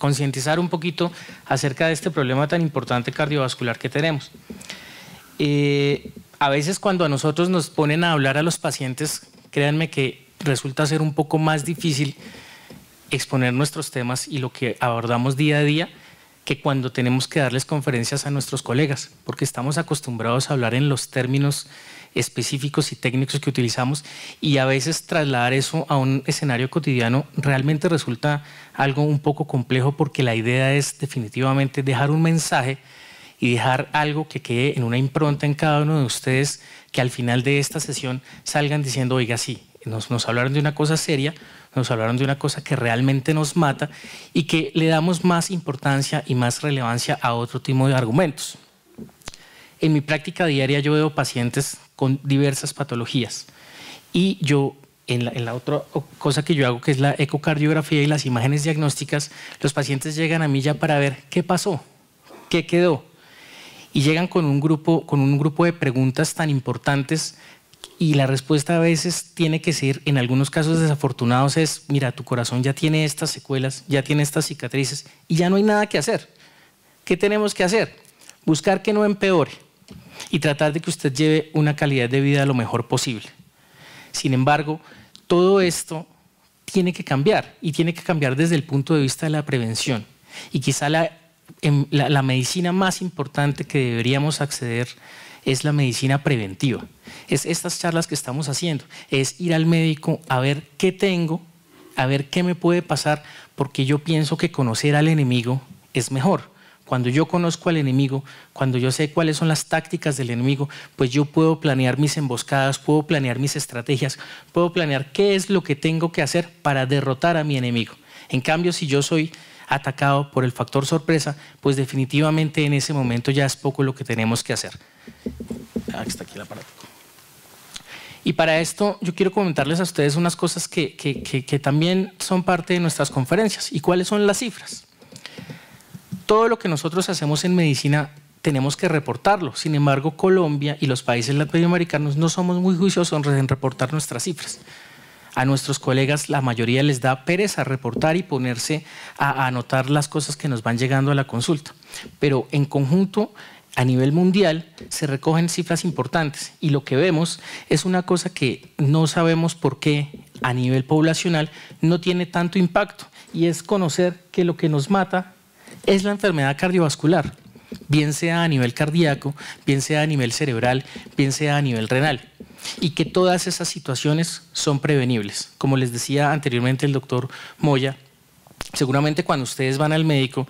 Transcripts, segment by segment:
concientizar un poquito acerca de este problema tan importante cardiovascular que tenemos. A veces cuando a nosotros nos ponen a hablar a los pacientes, créanme que resulta ser un poco más difícil exponer nuestros temas y lo que abordamos día a día que cuando tenemos que darles conferencias a nuestros colegas, porque estamos acostumbrados a hablar en los términos específicos y técnicos que utilizamos y a veces trasladar eso a un escenario cotidiano realmente resulta algo un poco complejo, porque la idea es definitivamente dejar un mensaje y dejar algo que quede en una impronta en cada uno de ustedes, que al final de esta sesión salgan diciendo, oiga, sí, nos hablaron de una cosa seria, nos hablaron de una cosa que realmente nos mata y que le damos más importancia y más relevancia a otro tipo de argumentos. En mi práctica diaria yo veo pacientes con diversas patologías y yo en la otra cosa que yo hago, que es la ecocardiografía y las imágenes diagnósticas, los pacientes llegan a mí ya para ver qué pasó, qué quedó, y llegan con un grupo de preguntas tan importantes, y la respuesta a veces tiene que ser, en algunos casos desafortunados, es: mira, tu corazón ya tiene estas secuelas, ya tiene estas cicatrices y ya no hay nada que hacer. ¿Qué tenemos que hacer? Buscar que no empeore y tratar de que usted lleve una calidad de vida lo mejor posible. Sin embargo, todo esto tiene que cambiar, y tiene que cambiar desde el punto de vista de la prevención. Y quizá la medicina más importante que deberíamos acceder es la medicina preventiva. Es estas charlas que estamos haciendo, es ir al médico a ver qué tengo, a ver qué me puede pasar, porque yo pienso que conocer al enemigo es mejor. Cuando yo conozco al enemigo, cuando yo sé cuáles son las tácticas del enemigo, pues yo puedo planear mis emboscadas, puedo planear mis estrategias, puedo planear qué es lo que tengo que hacer para derrotar a mi enemigo. En cambio, si yo soy atacado por el factor sorpresa, pues definitivamente en ese momento ya es poco lo que tenemos que hacer. Está aquí el aparato. Y para esto yo quiero comentarles a ustedes unas cosas que también son parte de nuestras conferencias. ¿Y cuáles son las cifras? Todo lo que nosotros hacemos en medicina tenemos que reportarlo. Sin embargo, Colombia y los países latinoamericanos no somos muy juiciosos en reportar nuestras cifras. A nuestros colegas la mayoría les da pereza reportar y ponerse a anotar las cosas que nos van llegando a la consulta. Pero en conjunto, a nivel mundial, se recogen cifras importantes, y lo que vemos es una cosa que no sabemos por qué a nivel poblacional no tiene tanto impacto, y es conocer que lo que nos mata es la enfermedad cardiovascular, bien sea a nivel cardíaco, bien sea a nivel cerebral, bien sea a nivel renal, y que todas esas situaciones son prevenibles. Como les decía anteriormente el doctor Moya, seguramente cuando ustedes van al médico,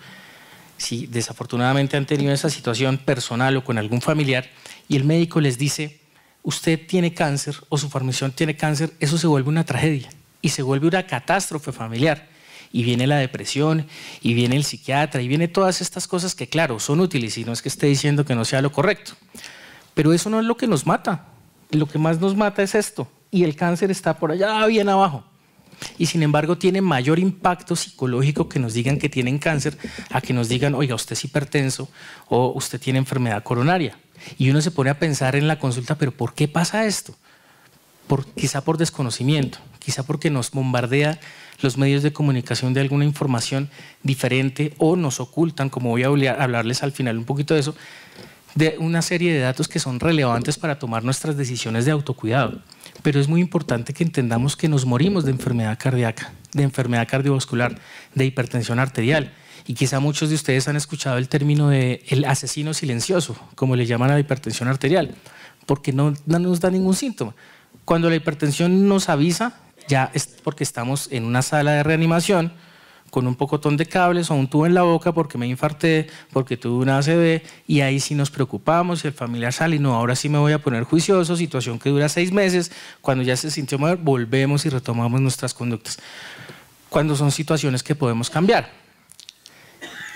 si desafortunadamente han tenido esa situación personal o con algún familiar, y el médico les dice: usted tiene cáncer o su familia tiene cáncer, eso se vuelve una tragedia y se vuelve una catástrofe familiar. Y viene la depresión, y viene el psiquiatra, y viene todas estas cosas que, claro, son útiles, y no es que esté diciendo que no sea lo correcto. Pero eso no es lo que nos mata. Lo que más nos mata es esto, y el cáncer está por allá bien abajo. Y sin embargo tiene mayor impacto psicológico que nos digan que tienen cáncer a que nos digan: oiga, usted es hipertenso o usted tiene enfermedad coronaria. Y uno se pone a pensar en la consulta: ¿pero por qué pasa esto? Quizá por desconocimiento, quizá porque nos bombardea los medios de comunicación de alguna información diferente, o nos ocultan, como voy a hablarles al final un poquito de eso, de una serie de datos que son relevantes para tomar nuestras decisiones de autocuidado. Pero es muy importante que entendamos que nos morimos de enfermedad cardíaca, de enfermedad cardiovascular, de hipertensión arterial. Y quizá muchos de ustedes han escuchado el término de el asesino silencioso, como le llaman a la hipertensión arterial, porque no nos da ningún síntoma. Cuando la hipertensión nos avisa, ya es porque estamos en una sala de reanimación con un pocotón de cables o un tubo en la boca porque me infarté, porque tuve una ACV, y ahí sí nos preocupamos y el familiar sale: y no, ahora sí me voy a poner juicioso, situación que dura 6 meses, cuando ya se sintió mal, volvemos y retomamos nuestras conductas. Cuando son situaciones que podemos cambiar.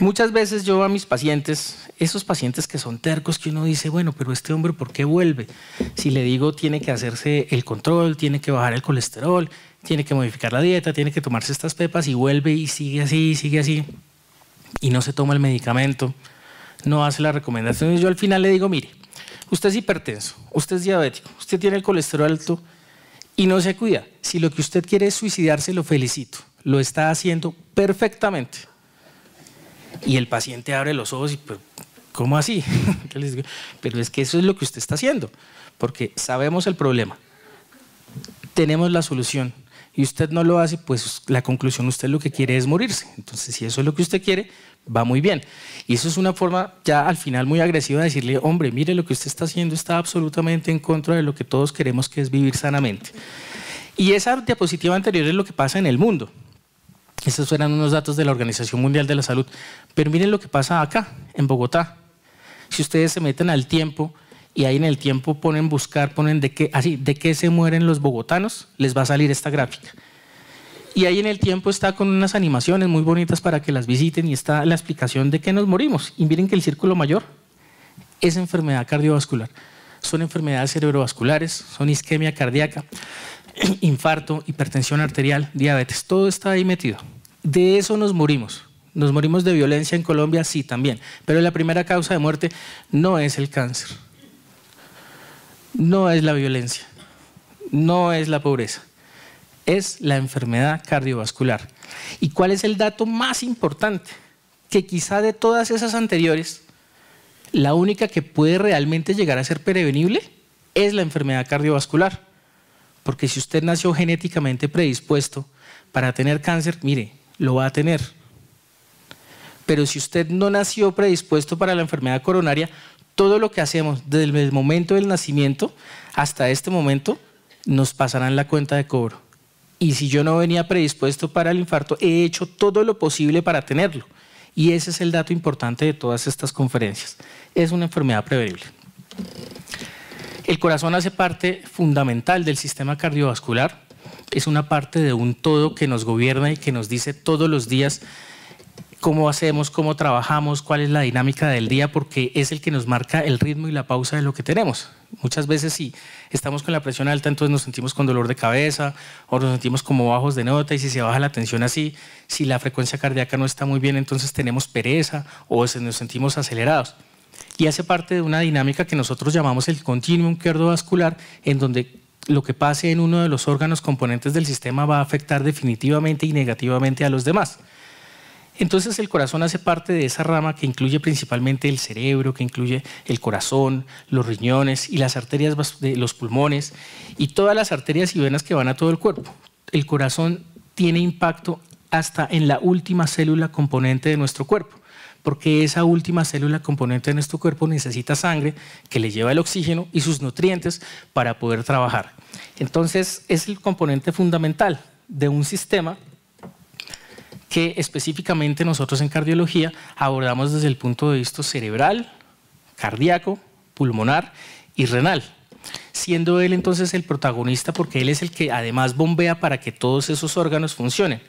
Muchas veces yo a mis pacientes, esos pacientes que son tercos, que uno dice: bueno, pero este hombre, ¿por qué vuelve? Si le digo, tiene que hacerse el control, tiene que bajar el colesterol, tiene que modificar la dieta, tiene que tomarse estas pepas, y vuelve y sigue así, y no se toma el medicamento, no hace las recomendaciones. Yo al final le digo: mire, usted es hipertenso, usted es diabético, usted tiene el colesterol alto y no se cuida. Si lo que usted quiere es suicidarse, lo felicito, lo está haciendo perfectamente. Y el paciente abre los ojos y, pues, ¿cómo así? Yo les digo, pero es que eso es lo que usted está haciendo, porque sabemos el problema, tenemos la solución y usted no lo hace, pues la conclusión, usted lo que quiere es morirse. Entonces, si eso es lo que usted quiere, va muy bien. Y eso es una forma ya al final muy agresiva de decirle, hombre, mire, lo que usted está haciendo está absolutamente en contra de lo que todos queremos, que es vivir sanamente. Y esa diapositiva anterior es lo que pasa en el mundo. Esos eran unos datos de la Organización Mundial de la Salud. Pero miren lo que pasa acá, en Bogotá. Si ustedes se meten al tiempo y ahí en el tiempo ponen buscar, ponen de qué se mueren los bogotanos, les va a salir esta gráfica. Y ahí en el tiempo está con unas animaciones muy bonitas para que las visiten y está la explicación de qué nos morimos. Y miren que el círculo mayor es enfermedad cardiovascular. Son enfermedades cerebrovasculares, son isquemia cardíaca, infarto, hipertensión arterial, diabetes, todo está ahí metido. De eso nos morimos. ¿Nos morimos de violencia en Colombia? Sí, también. Pero la primera causa de muerte no es el cáncer, no es la violencia, no es la pobreza, es la enfermedad cardiovascular. ¿Y cuál es el dato más importante? Que quizá de todas esas anteriores, la única que puede realmente llegar a ser prevenible es la enfermedad cardiovascular. Porque si usted nació genéticamente predispuesto para tener cáncer, mire, lo va a tener. Pero si usted no nació predispuesto para la enfermedad coronaria, todo lo que hacemos desde el momento del nacimiento hasta este momento nos pasarán la cuenta de cobro. Y si yo no venía predispuesto para el infarto, he hecho todo lo posible para tenerlo. Y ese es el dato importante de todas estas conferencias. Es una enfermedad prevenible. El corazón hace parte fundamental del sistema cardiovascular. Es una parte de un todo que nos gobierna y que nos dice todos los días cómo hacemos, cómo trabajamos, cuál es la dinámica del día, porque es el que nos marca el ritmo y la pausa de lo que tenemos. Muchas veces si estamos con la presión alta, entonces nos sentimos con dolor de cabeza o nos sentimos como bajos de nota, y si se baja la tensión así, si la frecuencia cardíaca no está muy bien, entonces tenemos pereza o nos sentimos acelerados. Y hace parte de una dinámica que nosotros llamamos el continuum cardiovascular, en donde lo que pase en uno de los órganos componentes del sistema va a afectar definitivamente y negativamente a los demás. Entonces el corazón hace parte de esa rama que incluye principalmente el cerebro, que incluye el corazón, los riñones y las arterias de los pulmones y todas las arterias y venas que van a todo el cuerpo. El corazón tiene impacto hasta en la última célula componente de nuestro cuerpo, porque esa última célula componente de nuestro cuerpo necesita sangre que le lleva el oxígeno y sus nutrientes para poder trabajar. Entonces es el componente fundamental de un sistema que específicamente nosotros en cardiología abordamos desde el punto de vista cerebral, cardíaco, pulmonar y renal, siendo él entonces el protagonista, porque él es el que además bombea para que todos esos órganos funcionen.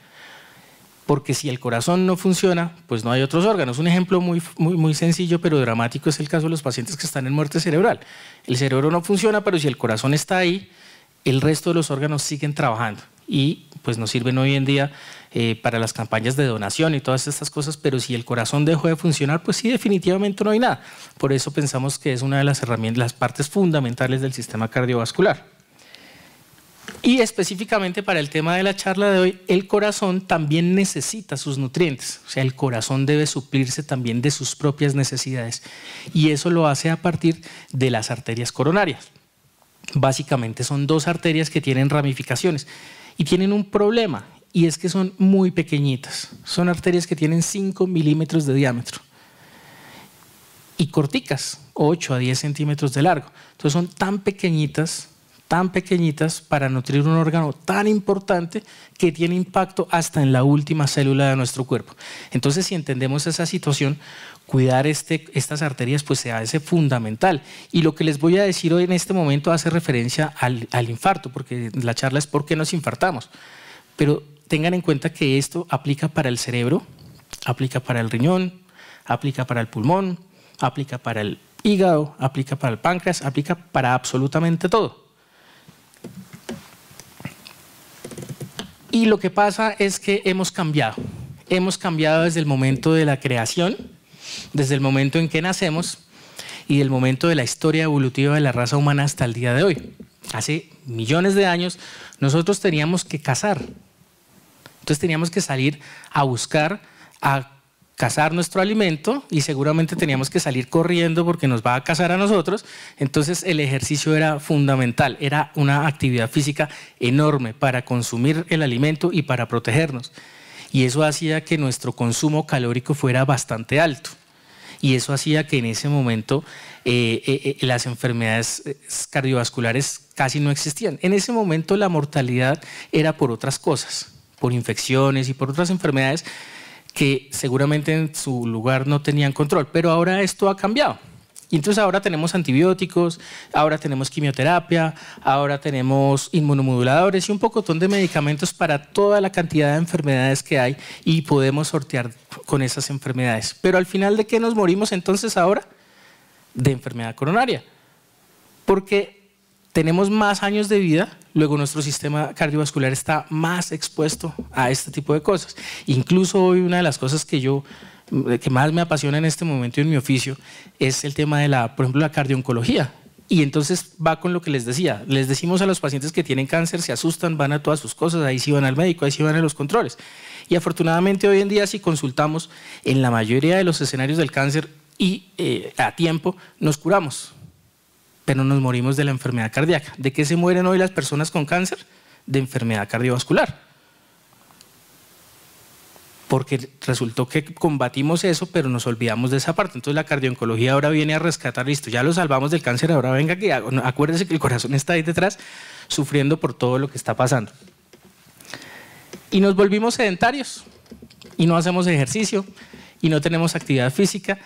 Porque si el corazón no funciona, pues no hay otros órganos. Un ejemplo muy sencillo pero dramático es el caso de los pacientes que están en muerte cerebral. El cerebro no funciona, pero si el corazón está ahí, el resto de los órganos siguen trabajando y pues nos sirven hoy en día para las campañas de donación y todas estas cosas, pero si el corazón dejó de funcionar, pues sí, definitivamente no hay nada. Por eso pensamos que es una de las herramientas, las partes fundamentales del sistema cardiovascular. Y específicamente para el tema de la charla de hoy, el corazón también necesita sus nutrientes, o sea, el corazón debe suplirse también de sus propias necesidades y eso lo hace a partir de las arterias coronarias. Básicamente son dos arterias que tienen ramificaciones y tienen un problema, y es que son muy pequeñitas. Son arterias que tienen 5 milímetros de diámetro y corticas, 8 a 10 centímetros de largo. Entonces son tan pequeñitas para nutrir un órgano tan importante que tiene impacto hasta en la última célula de nuestro cuerpo. Entonces, si entendemos esa situación, cuidar estas arterias pues se hace fundamental. Y lo que les voy a decir hoy en este momento hace referencia al infarto, porque la charla es por qué nos infartamos. Pero tengan en cuenta que esto aplica para el cerebro, aplica para el riñón, aplica para el pulmón, aplica para el hígado, aplica para el páncreas, aplica para absolutamente todo. Y lo que pasa es que hemos cambiado desde el momento de la creación, desde el momento en que nacemos y del momento de la historia evolutiva de la raza humana hasta el día de hoy. Hace millones de años nosotros teníamos que cazar, entonces teníamos que salir a buscar, a cazar nuestro alimento y seguramente teníamos que salir corriendo porque nos va a cazar a nosotros. Entonces el ejercicio era fundamental, era una actividad física enorme para consumir el alimento y para protegernos. Y eso hacía que nuestro consumo calórico fuera bastante alto. Y eso hacía que en ese momento las enfermedades cardiovasculares casi no existían. En ese momento la mortalidad era por otras cosas, por infecciones y por otras enfermedades que seguramente en su lugar no tenían control, pero ahora esto ha cambiado. Y entonces ahora tenemos antibióticos, ahora tenemos quimioterapia, ahora tenemos inmunomoduladores y un pocotón de medicamentos para toda la cantidad de enfermedades que hay y podemos sortear con esas enfermedades. Pero al final, ¿de qué nos morimos entonces ahora? De enfermedad coronaria. Porque tenemos más años de vida, luego nuestro sistema cardiovascular está más expuesto a este tipo de cosas. Incluso hoy una de las cosas que más me apasiona en este momento en mi oficio es el tema de por ejemplo, la cardio-oncología. Y entonces va con lo que les decía, les decimos a los pacientes que tienen cáncer, se asustan, van a todas sus cosas, ahí sí van al médico, ahí sí van a los controles. Y afortunadamente hoy en día si consultamos en la mayoría de los escenarios del cáncer y a tiempo nos curamos, pero nos morimos de la enfermedad cardíaca. ¿De qué se mueren hoy las personas con cáncer? De enfermedad cardiovascular. Porque resultó que combatimos eso, pero nos olvidamos de esa parte. Entonces la cardio-oncología ahora viene a rescatar, listo, ya lo salvamos del cáncer, ahora venga que acuérdese que el corazón está ahí detrás sufriendo por todo lo que está pasando. Y nos volvimos sedentarios y no hacemos ejercicio y no tenemos actividad física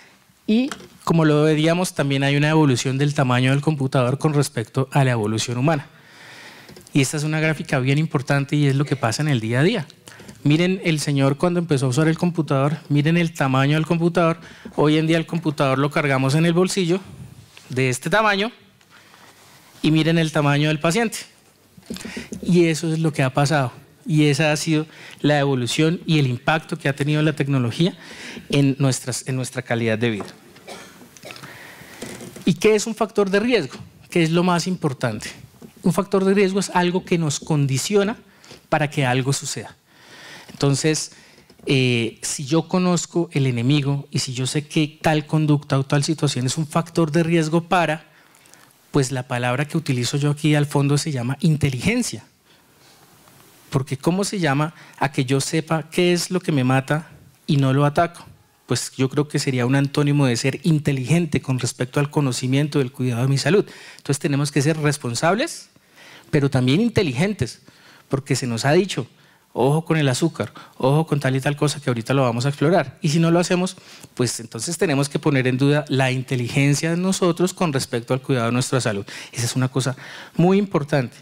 y como lo veríamos también hay una evolución del tamaño del computador con respecto a la evolución humana. Y esta es una gráfica bien importante y es lo que pasa en el día a día. Miren el señor cuando empezó a usar el computador, miren el tamaño del computador. Hoy en día el computador lo cargamos en el bolsillo de este tamaño y miren el tamaño del paciente. Y eso es lo que ha pasado. Y esa ha sido la evolución y el impacto que ha tenido la tecnología en nuestra calidad de vida. ¿Y qué es un factor de riesgo? ¿Qué es lo más importante? Un factor de riesgo es algo que nos condiciona para que algo suceda. Entonces, si yo conozco el enemigo y si yo sé que tal conducta o tal situación es un factor de riesgo pues la palabra que utilizo yo aquí al fondo se llama inteligencia. Porque ¿cómo se llama a que yo sepa qué es lo que me mata y no lo ataco? Pues yo creo que sería un antónimo de ser inteligente con respecto al conocimiento del cuidado de mi salud. Entonces tenemos que ser responsables, pero también inteligentes, porque se nos ha dicho, ojo con el azúcar, ojo con tal y tal cosa que ahorita lo vamos a explorar. Y si no lo hacemos, pues entonces tenemos que poner en duda la inteligencia de nosotros con respecto al cuidado de nuestra salud. Esa es una cosa muy importante.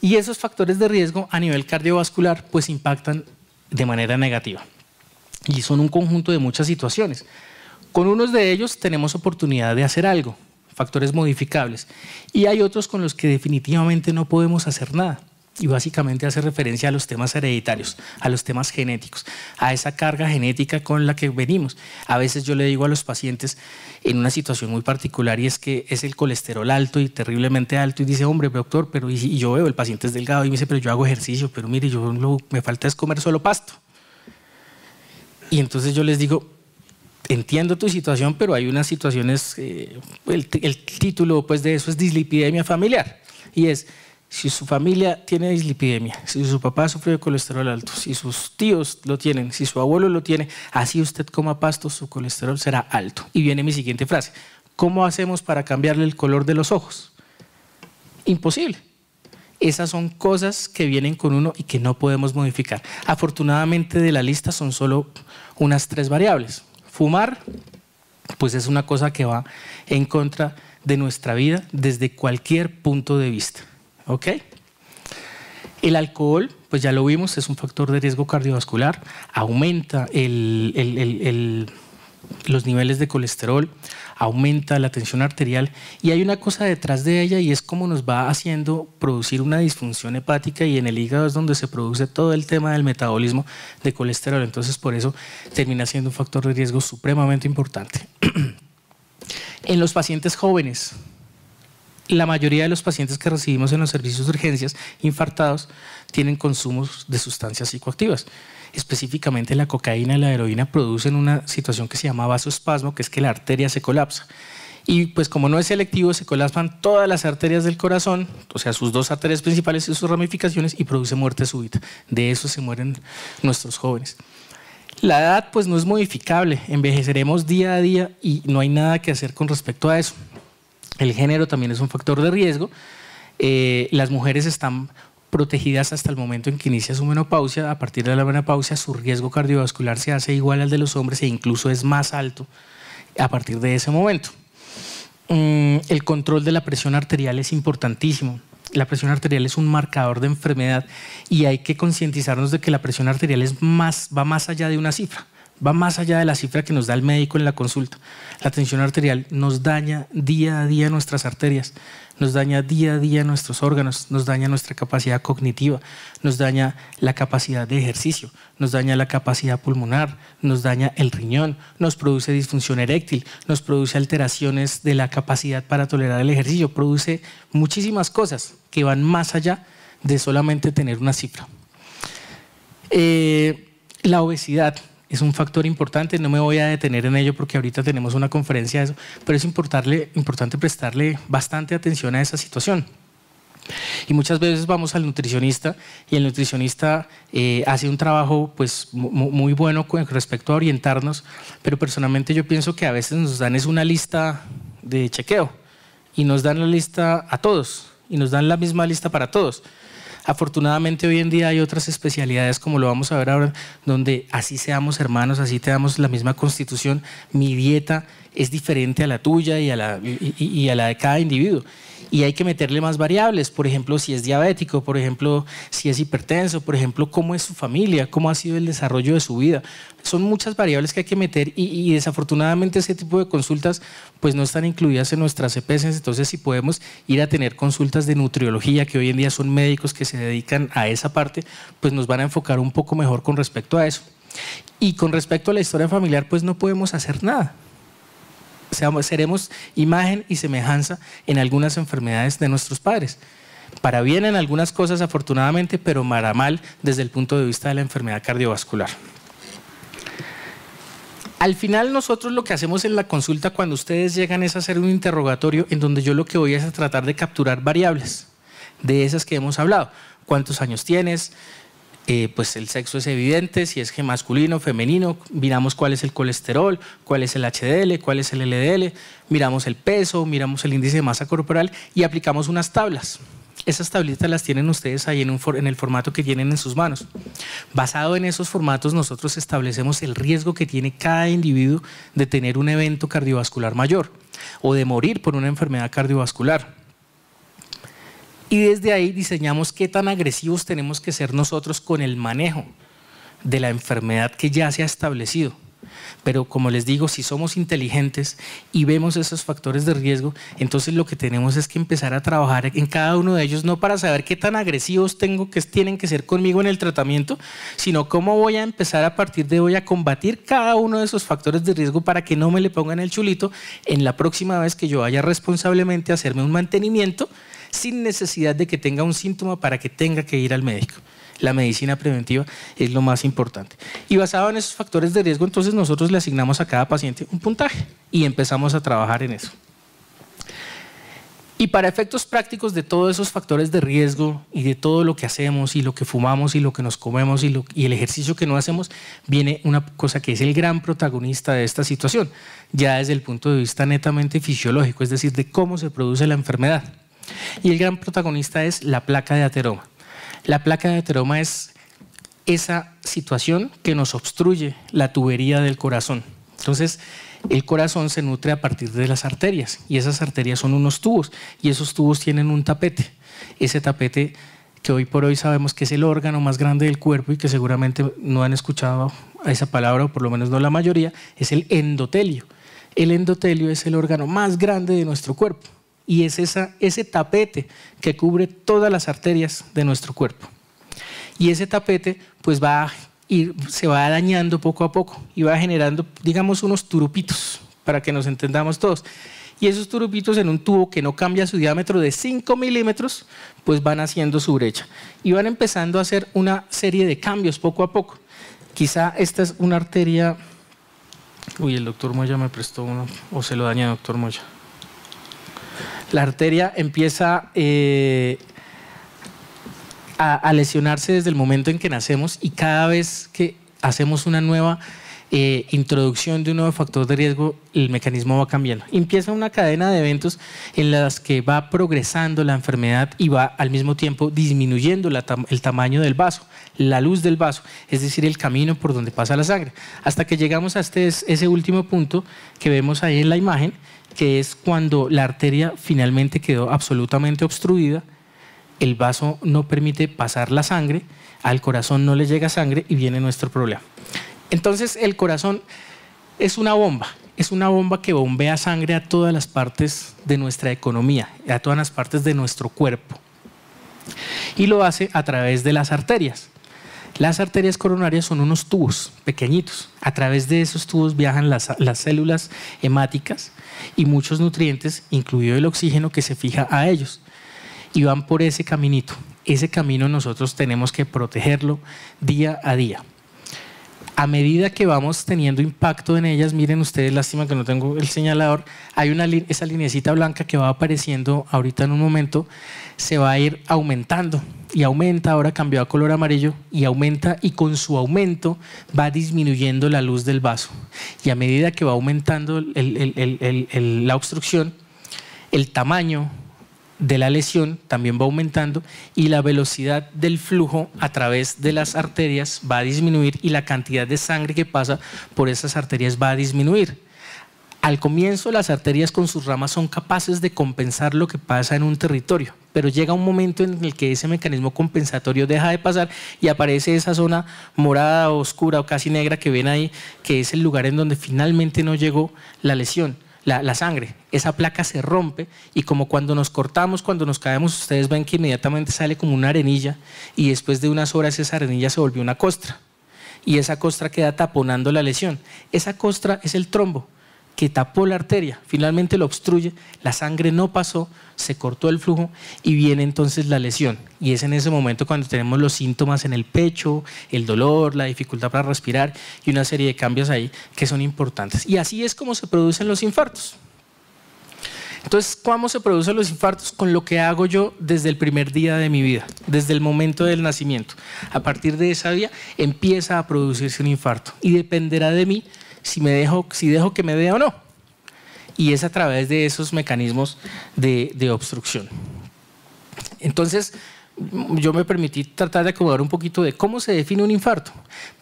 Y esos factores de riesgo a nivel cardiovascular pues impactan de manera negativa. Y son un conjunto de muchas situaciones. Con unos de ellos tenemos oportunidad de hacer algo, factores modificables. Y hay otros con los que definitivamente no podemos hacer nada. Y básicamente hace referencia a los temas hereditarios, a los temas genéticos, a esa carga genética con la que venimos. A veces yo le digo a los pacientes en una situación muy particular y es que es el colesterol alto y terriblemente alto y dice, hombre, doctor, pero y yo veo, el paciente es delgado y me dice, pero yo hago ejercicio, pero mire, me falta es comer solo pasto. Y entonces yo les digo, entiendo tu situación, pero hay unas situaciones, el título pues, de eso es dislipidemia familiar y es, si su familia tiene dislipidemia, si su papá sufre de colesterol alto, si sus tíos lo tienen, si su abuelo lo tiene, así usted coma pasto, su colesterol será alto. Y viene mi siguiente frase, ¿cómo hacemos para cambiarle el color de los ojos? Imposible. Esas son cosas que vienen con uno y que no podemos modificar. Afortunadamente de la lista son solo unas 3 variables. Fumar, pues es una cosa que va en contra de nuestra vida desde cualquier punto de vista. ¿Ok? El alcohol, pues ya lo vimos, es un factor de riesgo cardiovascular, aumenta los niveles de colesterol, aumenta la tensión arterial y hay una cosa detrás de ella y es cómo nos va haciendo producir una disfunción hepática y en el hígado es donde se produce todo el tema del metabolismo de colesterol, entonces por eso termina siendo un factor de riesgo supremamente importante. En los pacientes jóvenes, la mayoría de los pacientes que recibimos en los servicios de urgencias infartados tienen consumos de sustancias psicoactivas. Específicamente la cocaína y la heroína producen una situación que se llama vasoespasmo, que es que la arteria se colapsa. Y pues como no es selectivo, se colapsan todas las arterias del corazón, o sea, sus dos arterias principales y sus ramificaciones, y produce muerte súbita. De eso se mueren nuestros jóvenes. La edad pues no es modificable, envejeceremos día a día y no hay nada que hacer con respecto a eso. El género también es un factor de riesgo. Las mujeres están protegidas hasta el momento en que inicia su menopausia. A partir de la menopausia su riesgo cardiovascular se hace igual al de los hombres e incluso es más alto a partir de ese momento. El control de la presión arterial es importantísimo. La presión arterial es un marcador de enfermedad y hay que concientizarnos de que la presión arterial va más allá de una cifra. Va más allá de la cifra que nos da el médico en la consulta. La tensión arterial nos daña día a día nuestras arterias, nos daña día a día nuestros órganos, nos daña nuestra capacidad cognitiva, nos daña la capacidad de ejercicio, nos daña la capacidad pulmonar, nos daña el riñón, nos produce disfunción eréctil, nos produce alteraciones de la capacidad para tolerar el ejercicio, produce muchísimas cosas que van más allá de solamente tener una cifra. La obesidad es un factor importante, no me voy a detener en ello porque ahorita tenemos una conferencia de eso, pero es importante prestarle bastante atención a esa situación. Y muchas veces vamos al nutricionista y el nutricionista hace un trabajo pues, muy bueno con respecto a orientarnos, pero personalmente yo pienso que a veces nos dan es una lista de chequeo y nos dan la lista a todos y nos dan la misma lista para todos. Afortunadamente hoy en día hay otras especialidades, como lo vamos a ver ahora, donde así seamos hermanos, así tenemos la misma constitución, mi dieta es diferente a la tuya y a la de cada individuo. Y hay que meterle más variables, por ejemplo, si es diabético, por ejemplo, si es hipertenso, por ejemplo, cómo es su familia, cómo ha sido el desarrollo de su vida. Son muchas variables que hay que meter y desafortunadamente ese tipo de consultas pues no están incluidas en nuestras EPS, entonces si podemos ir a tener consultas de nutriología, que hoy en día son médicos que se dedican a esa parte, pues nos van a enfocar un poco mejor con respecto a eso. Y con respecto a la historia familiar, pues no podemos hacer nada. Seremos imagen y semejanza en algunas enfermedades de nuestros padres. Para bien en algunas cosas, afortunadamente, pero para mal desde el punto de vista de la enfermedad cardiovascular. Al final nosotros lo que hacemos en la consulta cuando ustedes llegan es hacer un interrogatorio en donde yo lo que voy es a tratar de capturar variables de esas que hemos hablado. ¿Cuántos años tienes? Pues el sexo es evidente, si es que masculino, femenino, miramos cuál es el colesterol, cuál es el HDL, cuál es el LDL, miramos el peso, miramos el índice de masa corporal y aplicamos unas tablas. Esas tablitas las tienen ustedes ahí en el formato que tienen en sus manos. Basado en esos formatos nosotros establecemos el riesgo que tiene cada individuo de tener un evento cardiovascular mayor o de morir por una enfermedad cardiovascular. Y desde ahí diseñamos qué tan agresivos tenemos que ser nosotros con el manejo de la enfermedad que ya se ha establecido. Pero como les digo, si somos inteligentes y vemos esos factores de riesgo, entonces lo que tenemos es que empezar a trabajar en cada uno de ellos, no para saber qué tan agresivos tienen que ser conmigo en el tratamiento, sino cómo voy a empezar a partir de hoy a combatir cada uno de esos factores de riesgo para que no me le pongan el chulito en la próxima vez que yo vaya responsablemente a hacerme un mantenimiento sin necesidad de que tenga un síntoma para que tenga que ir al médico. La medicina preventiva es lo más importante. Y basado en esos factores de riesgo, entonces nosotros le asignamos a cada paciente un puntaje y empezamos a trabajar en eso. Y para efectos prácticos de todos esos factores de riesgo y de todo lo que hacemos y lo que fumamos y lo que nos comemos y el ejercicio que no hacemos, viene una cosa que es el gran protagonista de esta situación, ya desde el punto de vista netamente fisiológico, es decir, de cómo se produce la enfermedad. Y el gran protagonista es la placa de ateroma. La placa de ateroma es esa situación que nos obstruye la tubería del corazón. Entonces, el corazón se nutre a partir de las arterias y esas arterias son unos tubos y esos tubos tienen un tapete. Ese tapete que hoy por hoy sabemos que es el órgano más grande del cuerpo y que seguramente no han escuchado esa palabra, o por lo menos no la mayoría, es el endotelio. El endotelio es el órgano más grande de nuestro cuerpo. Y es ese tapete que cubre todas las arterias de nuestro cuerpo. Y ese tapete pues se va dañando poco a poco y va generando, digamos, unos turupitos para que nos entendamos todos. y esos turupitos en un tubo que no cambia su diámetro de 5 milímetros, pues van haciendo su brecha y van empezando a hacer una serie de cambios poco a poco. Quizá esta es una arteria. Uy, el doctor Moya me prestó uno, o se lo daña el doctor Moya. La arteria empieza a lesionarse desde el momento en que nacemos, y cada vez que hacemos una nueva introducción de un nuevo factor de riesgo, el mecanismo va cambiando. Empieza una cadena de eventos en las que va progresando la enfermedad y va al mismo tiempo disminuyendo el tamaño del vaso, la luz del vaso, es decir, el camino por donde pasa la sangre, hasta que llegamos a ese último punto que vemos ahí en la imagen, que es cuando la arteria finalmente quedó absolutamente obstruida, el vaso no permite pasar la sangre, al corazón no le llega sangre y viene nuestro problema. Entonces el corazón es una bomba que bombea sangre a todas las partes de nuestra economía, a todas las partes de nuestro cuerpo, y lo hace a través de las arterias. Las arterias coronarias son unos tubos pequeñitos. A través de esos tubos viajan las células hemáticas y muchos nutrientes, incluido el oxígeno, que se fija a ellos, y van por ese caminito. Ese camino nosotros tenemos que protegerlo día a día. A medida que vamos teniendo impacto en ellas, miren ustedes, lástima que no tengo el señalador, hay esa lineecita blanca que va apareciendo ahorita en un momento, se va a ir aumentando y aumenta, ahora cambió a color amarillo y aumenta, y con su aumento va disminuyendo la luz del vaso, y a medida que va aumentando la obstrucción, el tamaño de la lesión también va aumentando y la velocidad del flujo a través de las arterias va a disminuir y la cantidad de sangre que pasa por esas arterias va a disminuir. Al comienzo las arterias con sus ramas son capaces de compensar lo que pasa en un territorio, pero llega un momento en el que ese mecanismo compensatorio deja de pasar y aparece esa zona morada, oscura o casi negra que ven ahí, que es el lugar en donde finalmente no llegó la lesión. La sangre, esa placa se rompe, y como cuando nos cortamos, cuando nos caemos, ustedes ven que inmediatamente sale como una arenilla, y después de unas horas esa arenilla se volvió una costra, y esa costra queda taponando la lesión. Esa costra es el trombo que tapó la arteria, finalmente lo obstruye, la sangre no pasó, se cortó el flujo y viene entonces la lesión, y es en ese momento cuando tenemos los síntomas en el pecho, el dolor, la dificultad para respirar y una serie de cambios ahí que son importantes. Y así es como se producen los infartos. Entonces, ¿cómo se producen los infartos? Con lo que hago yo desde el primer día de mi vida, desde el momento del nacimiento. A partir de ese día empieza a producirse un infarto y dependerá de mí si dejo que me dé o no. Y es a través de esos mecanismos de obstrucción. Entonces, yo me permití tratar de acomodar un poquito de cómo se define un infarto.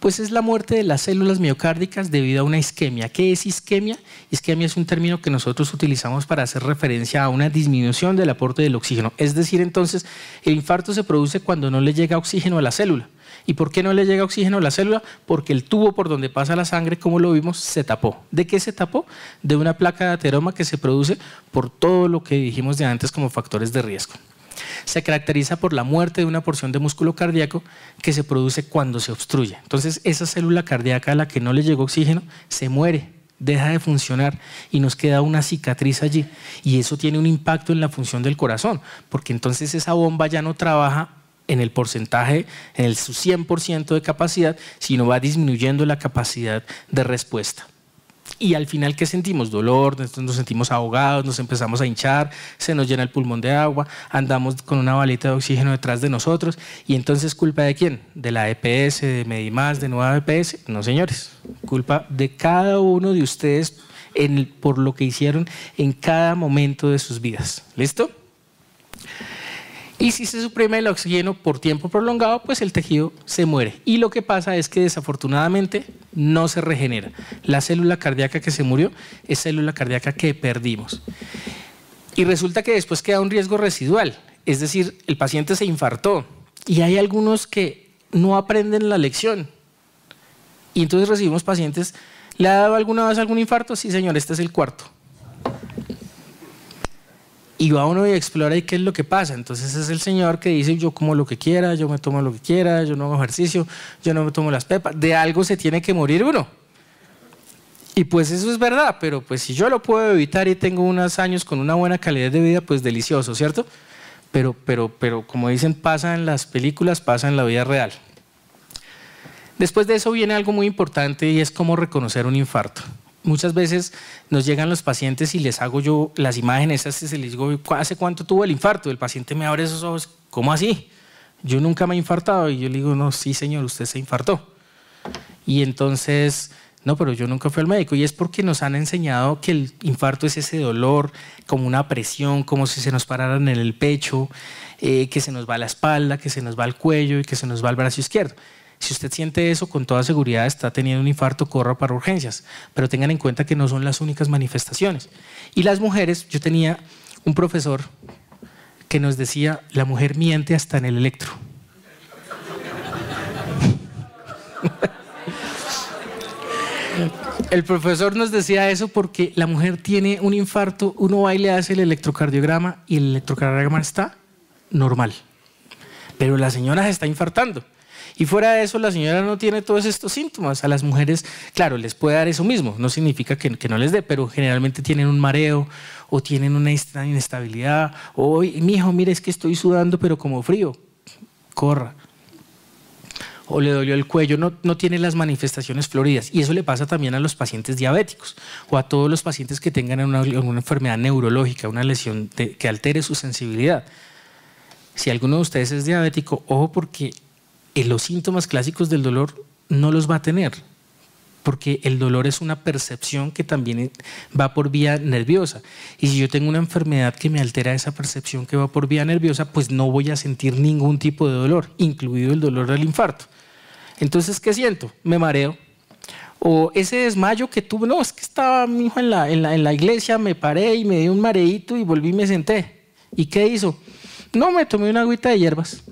Pues es la muerte de las células miocárdicas debido a una isquemia. ¿Qué es isquemia? Isquemia es un término que nosotros utilizamos para hacer referencia a una disminución del aporte del oxígeno. Es decir, entonces, el infarto se produce cuando no le llega oxígeno a la célula. ¿Y por qué no le llega oxígeno a la célula? Porque el tubo por donde pasa la sangre, como lo vimos, se tapó. ¿De qué se tapó? De una placa de ateroma que se produce por todo lo que dijimos de antes como factores de riesgo. Se caracteriza por la muerte de una porción de músculo cardíaco que se produce cuando se obstruye. Entonces, esa célula cardíaca a la que no le llegó oxígeno se muere, deja de funcionar y nos queda una cicatriz allí. Y eso tiene un impacto en la función del corazón, porque entonces esa bomba ya no trabaja en el porcentaje, en su 100% de capacidad, sino va disminuyendo la capacidad de respuesta. Y al final, ¿qué sentimos? Dolor, nos sentimos ahogados, nos empezamos a hinchar, se nos llena el pulmón de agua, andamos con una balita de oxígeno detrás de nosotros, y entonces, ¿culpa de quién? ¿De la EPS, de Medimás, de Nueva EPS? No, señores, culpa de cada uno de ustedes por lo que hicieron en cada momento de sus vidas. ¿Listo? Y si se suprime el oxígeno por tiempo prolongado, pues el tejido se muere. Y lo que pasa es que desafortunadamente no se regenera. La célula cardíaca que se murió es célula cardíaca que perdimos. Y resulta que después queda un riesgo residual. Es decir, el paciente se infartó y hay algunos que no aprenden la lección. Y entonces recibimos pacientes, ¿le ha dado alguna vez algún infarto? Sí, señor, este es el cuarto. Y va uno y explora y qué es lo que pasa. Entonces es el señor que dice: yo como lo que quiera, yo me tomo lo que quiera, yo no hago ejercicio, yo no me tomo las pepas. De algo se tiene que morir uno. Y pues eso es verdad, pero pues si yo lo puedo evitar y tengo unos años con una buena calidad de vida, pues delicioso, ¿cierto? Pero como dicen, pasa en las películas, pasa en la vida real. Después de eso viene algo muy importante y es cómo reconocer un infarto. Muchas veces nos llegan los pacientes y les hago yo las imágenes, les digo, ¿hace cuánto tuvo el infarto? El paciente me abre esos ojos, ¿cómo así? Yo nunca me he infartado. Y yo le digo, no, sí señor, usted se infartó. Y entonces, no, pero yo nunca fui al médico. Y es porque nos han enseñado que el infarto es ese dolor, como una presión, como si se nos pararan en el pecho, que se nos va la espalda, que se nos va el cuello y que se nos va el brazo izquierdo. Si usted siente eso, con toda seguridad está teniendo un infarto, corra para urgencias. Pero tengan en cuenta que no son las únicas manifestaciones. Y las mujeres, yo tenía un profesor que nos decía, la mujer miente hasta en el electro. El profesor nos decía eso porque la mujer tiene un infarto, uno va y le hace el electrocardiograma y el electrocardiograma está normal. Pero la señora se está infartando. Y fuera de eso, la señora no tiene todos estos síntomas. A las mujeres, claro, les puede dar eso mismo, no significa que no les dé, pero generalmente tienen un mareo o tienen una inestabilidad. O, mijo, mire, es que estoy sudando, pero como frío, corra. O le dolió el cuello, no tiene las manifestaciones floridas. Y eso le pasa también a los pacientes diabéticos o a todos los pacientes que tengan una enfermedad neurológica, una lesión que altere su sensibilidad. Si alguno de ustedes es diabético, ojo, porque los síntomas clásicos del dolor no los va a tener, porque el dolor es una percepción que también va por vía nerviosa. Y si yo tengo una enfermedad que me altera esa percepción que va por vía nerviosa, pues no voy a sentir ningún tipo de dolor, incluido el dolor del infarto. Entonces, ¿qué siento? Me mareo. O ese desmayo que tuve, no, es que estaba mi hijo en la iglesia, me paré y me dio un mareíto y volví y me senté. ¿Y qué hizo? No, me tomé una agüita de hierbas.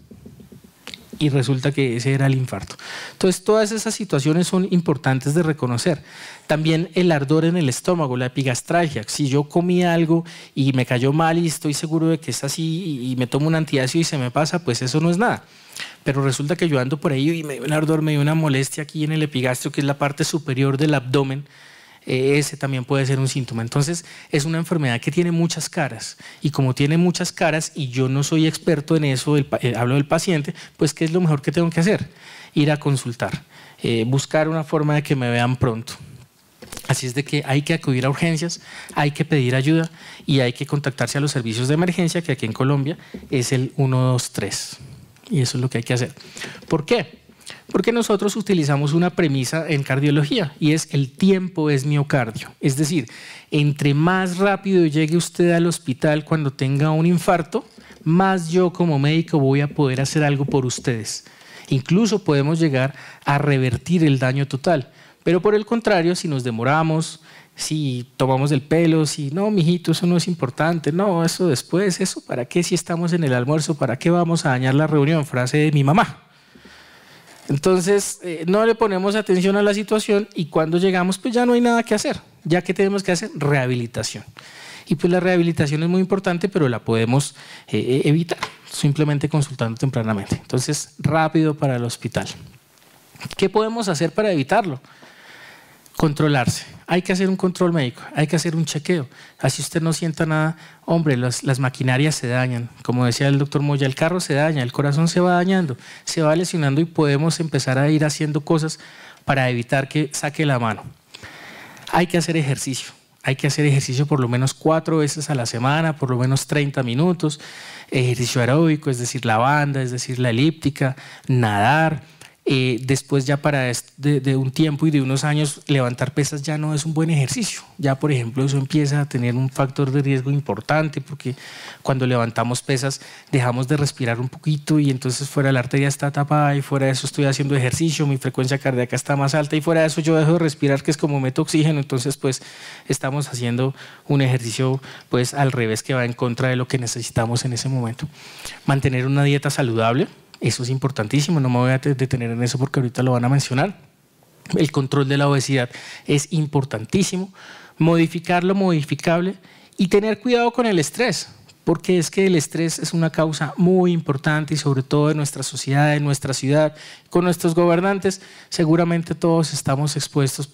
Y resulta que ese era el infarto. Entonces, todas esas situaciones son importantes de reconocer. También el ardor en el estómago, la epigastralgia. Si yo comí algo y me cayó mal y estoy seguro de que es así y me tomo un antiácido y se me pasa, pues eso no es nada. Pero resulta que yo ando por ahí y me dio un ardor, me dio una molestia aquí en el epigastrio, que es la parte superior del abdomen. Ese también puede ser un síntoma. Entonces es una enfermedad que tiene muchas caras, y como tiene muchas caras y yo no soy experto en eso, hablo del paciente, pues ¿qué es lo mejor que tengo que hacer? Ir a consultar, buscar una forma de que me vean pronto. Así es de que hay que acudir a urgencias, hay que pedir ayuda y hay que contactarse a los servicios de emergencia, que aquí en Colombia es el 123, y eso es lo que hay que hacer. ¿Por qué? Porque nosotros utilizamos una premisa en cardiología y es el tiempo es miocardio. Es decir, entre más rápido llegue usted al hospital cuando tenga un infarto, más yo como médico voy a poder hacer algo por ustedes. Incluso podemos llegar a revertir el daño total. Pero por el contrario, si nos demoramos, si tomamos el pelo, si no, mijito, eso no es importante, no, eso después, eso para qué si estamos en el almuerzo, para qué vamos a dañar la reunión, frase de mi mamá. Entonces, no le ponemos atención a la situación y cuando llegamos, pues ya no hay nada que hacer. ¿Ya qué tenemos que hacer? Rehabilitación. Y pues la rehabilitación es muy importante, pero la podemos evitar simplemente consultando tempranamente. Entonces, rápido para el hospital. ¿Qué podemos hacer para evitarlo? Controlarse. Hay que hacer un control médico, hay que hacer un chequeo. Así usted no sienta nada. Hombre, las maquinarias se dañan. Como decía el doctor Moya, el carro se daña, el corazón se va dañando, se va lesionando y podemos empezar a ir haciendo cosas para evitar que saque la mano. Hay que hacer ejercicio. Hay que hacer ejercicio por lo menos 4 veces a la semana, por lo menos 30 minutos. Ejercicio aeróbico, es decir, la banda, es decir, la elíptica, nadar. Después ya para de un tiempo y de unos años levantar pesas ya no es un buen ejercicio. Ya por ejemplo eso empieza a tener un factor de riesgo importante porque cuando levantamos pesas dejamos de respirar un poquito y entonces fuera la arteria está tapada y fuera de eso estoy haciendo ejercicio, mi frecuencia cardíaca está más alta y fuera de eso yo dejo de respirar, que es como meto oxígeno, entonces pues estamos haciendo un ejercicio pues al revés, que va en contra de lo que necesitamos en ese momento. Mantener una dieta saludable. Eso es importantísimo, no me voy a detener en eso porque ahorita lo van a mencionar. El control de la obesidad es importantísimo. Modificar lo modificable y tener cuidado con el estrés, porque es que el estrés es una causa muy importante y sobre todo en nuestra sociedad, en nuestra ciudad, con nuestros gobernantes. Seguramente todos estamos expuestos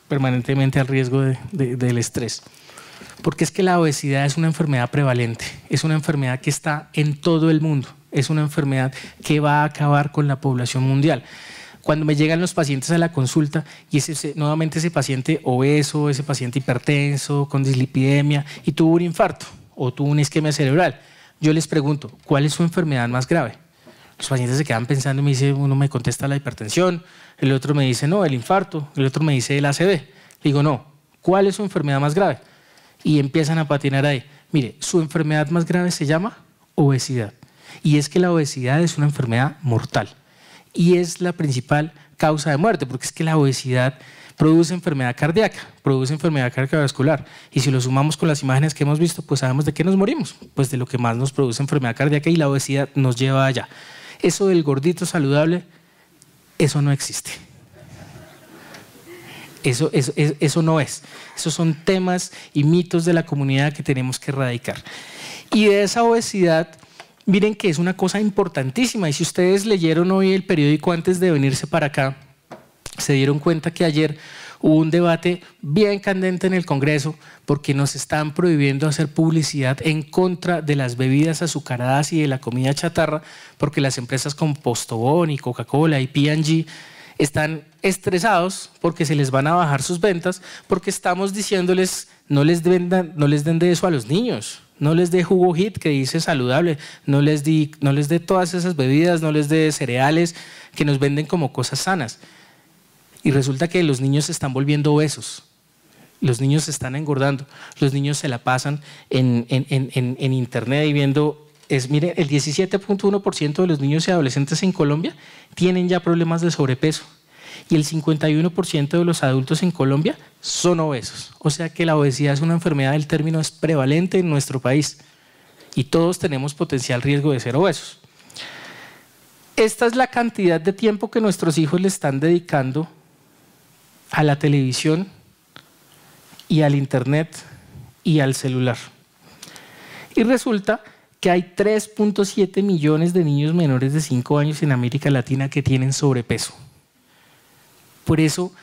permanentemente al riesgo del estrés. Porque es que la obesidad es una enfermedad prevalente, es una enfermedad que está en todo el mundo, es una enfermedad que va a acabar con la población mundial. Cuando me llegan los pacientes a la consulta y nuevamente ese paciente obeso, ese paciente hipertenso, con dislipidemia y tuvo un infarto o tuvo una isquemia cerebral, yo les pregunto, ¿cuál es su enfermedad más grave? Los pacientes se quedan pensando y me dice, uno me contesta la hipertensión, el otro me dice, no, el infarto, el otro me dice el ACV. Le digo, no, ¿cuál es su enfermedad más grave? Y empiezan a patinar ahí. Mire, su enfermedad más grave se llama obesidad. Y es que la obesidad es una enfermedad mortal. Y es la principal causa de muerte, porque es que la obesidad produce enfermedad cardíaca, produce enfermedad cardiovascular. Y si lo sumamos con las imágenes que hemos visto, pues sabemos de qué nos morimos. Pues de lo que más nos produce enfermedad cardíaca, y la obesidad nos lleva allá. Eso del gordito saludable, eso no existe. Eso no es. Esos son temas y mitos de la comunidad que tenemos que erradicar. Y de esa obesidad, miren que es una cosa importantísima. Y si ustedes leyeron hoy el periódico antes de venirse para acá, se dieron cuenta que ayer hubo un debate bien candente en el Congreso porque nos están prohibiendo hacer publicidad en contra de las bebidas azucaradas y de la comida chatarra, porque las empresas como Postobón y Coca-Cola y P&G están estresados porque se les van a bajar sus ventas, porque estamos diciéndoles no les den de eso a los niños, no les dé jugo HIT que dice saludable, no les dé todas esas bebidas, no les dé cereales que nos venden como cosas sanas. Y resulta que los niños se están volviendo obesos, los niños se están engordando, los niños se la pasan en internet y viendo. Mire, el 17.1% de los niños y adolescentes en Colombia tienen ya problemas de sobrepeso y el 51% de los adultos en Colombia son obesos. O sea que la obesidad es una enfermedad, el término es prevalente en nuestro país y todos tenemos potencial riesgo de ser obesos. Esta es la cantidad de tiempo que nuestros hijos le están dedicando a la televisión y al internet y al celular. Y resulta que hay 3.7 millones de niños menores de 5 años en América Latina que tienen sobrepeso. Por eso,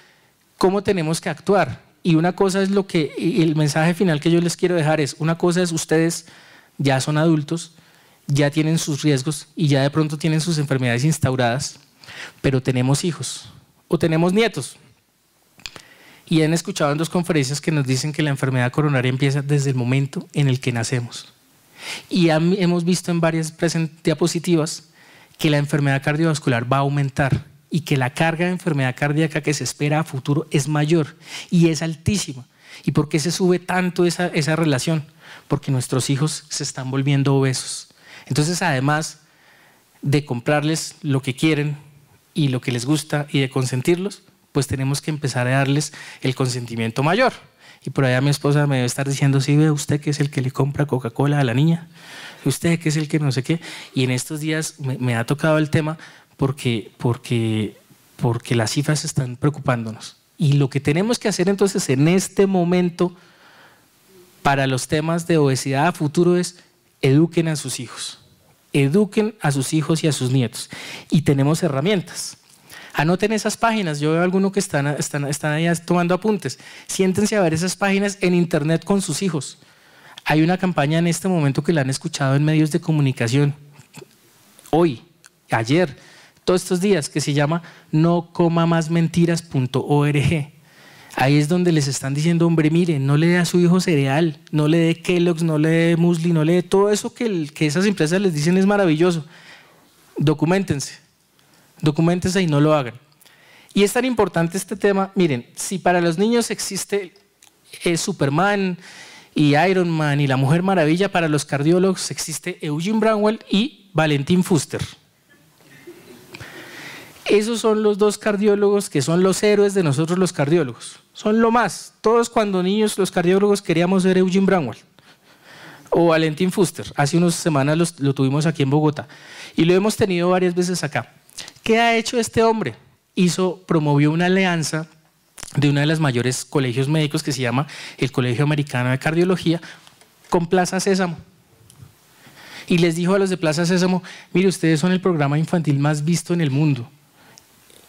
¿cómo tenemos que actuar? Y una cosa es el mensaje final que yo les quiero dejar es, una cosa es ustedes ya son adultos, ya tienen sus riesgos y ya de pronto tienen sus enfermedades instauradas, pero tenemos hijos o tenemos nietos. Y han escuchado en 2 conferencias que nos dicen que la enfermedad coronaria empieza desde el momento en el que nacemos. Y hemos visto en varias diapositivas que la enfermedad cardiovascular va a aumentar y que la carga de enfermedad cardíaca que se espera a futuro es mayor y es altísima. ¿Y por qué se sube tanto esa relación? Porque nuestros hijos se están volviendo obesos. Entonces, además de comprarles lo que quieren y lo que les gusta y de consentirlos, pues tenemos que empezar a darles el consentimiento mayor. Y por allá mi esposa me debe estar diciendo, sí, ve usted que es el que le compra Coca-Cola a la niña, usted que es el que no sé qué. Y en estos días me ha tocado el tema porque las cifras están preocupándonos. Y lo que tenemos que hacer entonces en este momento para los temas de obesidad a futuro es eduquen a sus hijos. Eduquen a sus hijos y a sus nietos. Y tenemos herramientas. Anoten esas páginas, yo veo a algunos que están ahí tomando apuntes. Siéntense a ver esas páginas en internet con sus hijos. Hay una campaña en este momento que la han escuchado en medios de comunicación, hoy, ayer, todos estos días, que se llama nocomamasmentiras.org. Ahí es donde les están diciendo, hombre, mire, no le dé a su hijo cereal, no le dé Kellogg's, no le dé muesli, no le dé todo eso que esas empresas les dicen es maravilloso. Documéntense y no lo hagan. Y es tan importante este tema, miren, si para los niños existe Superman y Iron Man y la Mujer Maravilla, para los cardiólogos existe Eugene Braunwald y Valentín Fuster. Esos son los 2 cardiólogos que son los héroes de nosotros los cardiólogos. Son lo más. Todos cuando niños los cardiólogos queríamos ser Eugene Braunwald o Valentín Fuster. Hace unas semanas lo tuvimos aquí en Bogotá y lo hemos tenido varias veces acá. ¿Qué ha hecho este hombre? Promovió una alianza de uno de los mayores colegios médicos que se llama el Colegio Americano de Cardiología con Plaza Sésamo. Y les dijo a los de Plaza Sésamo, mire, ustedes son el programa infantil más visto en el mundo,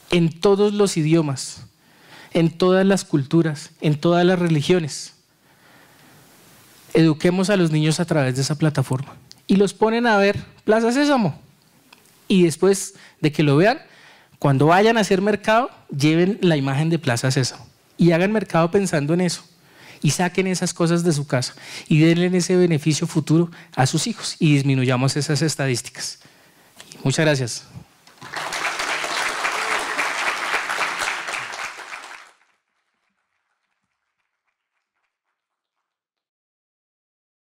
en todos los idiomas. en todas las culturas, en todas las religiones. Eduquemos a los niños a través de esa plataforma y los ponen a ver Plaza Sésamo. Y después de que lo vean, cuando vayan a hacer mercado, lleven la imagen de Plaza Sésamo y hagan mercado pensando en eso. Y saquen esas cosas de su casa y denle ese beneficio futuro a sus hijos y disminuyamos esas estadísticas. Muchas gracias.